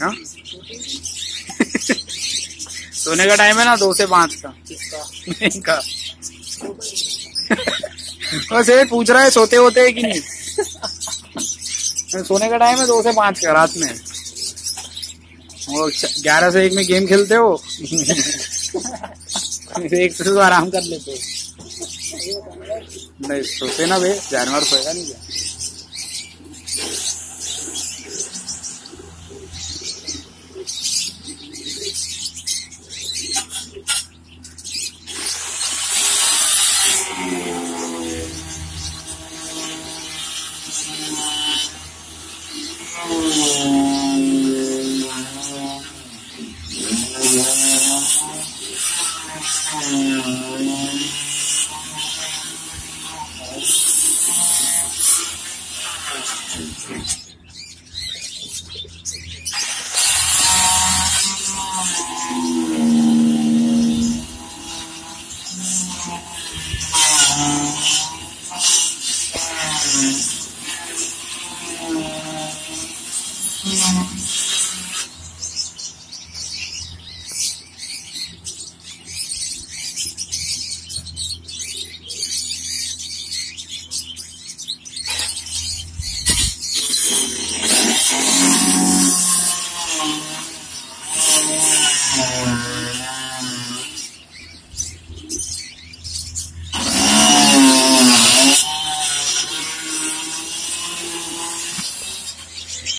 हाँ सोने का टाइम है ना 2 से 5 का। इनका बस ये पूछ रहा है सोते होते है कि नहीं। सोने का टाइम है 2 से 5 का रात में। वो 11 से 1 में गेम खेलते हो। 1 से तो आराम कर लेते हो। नहीं सोते ना बे, जानवर सोएगा नहीं क्या।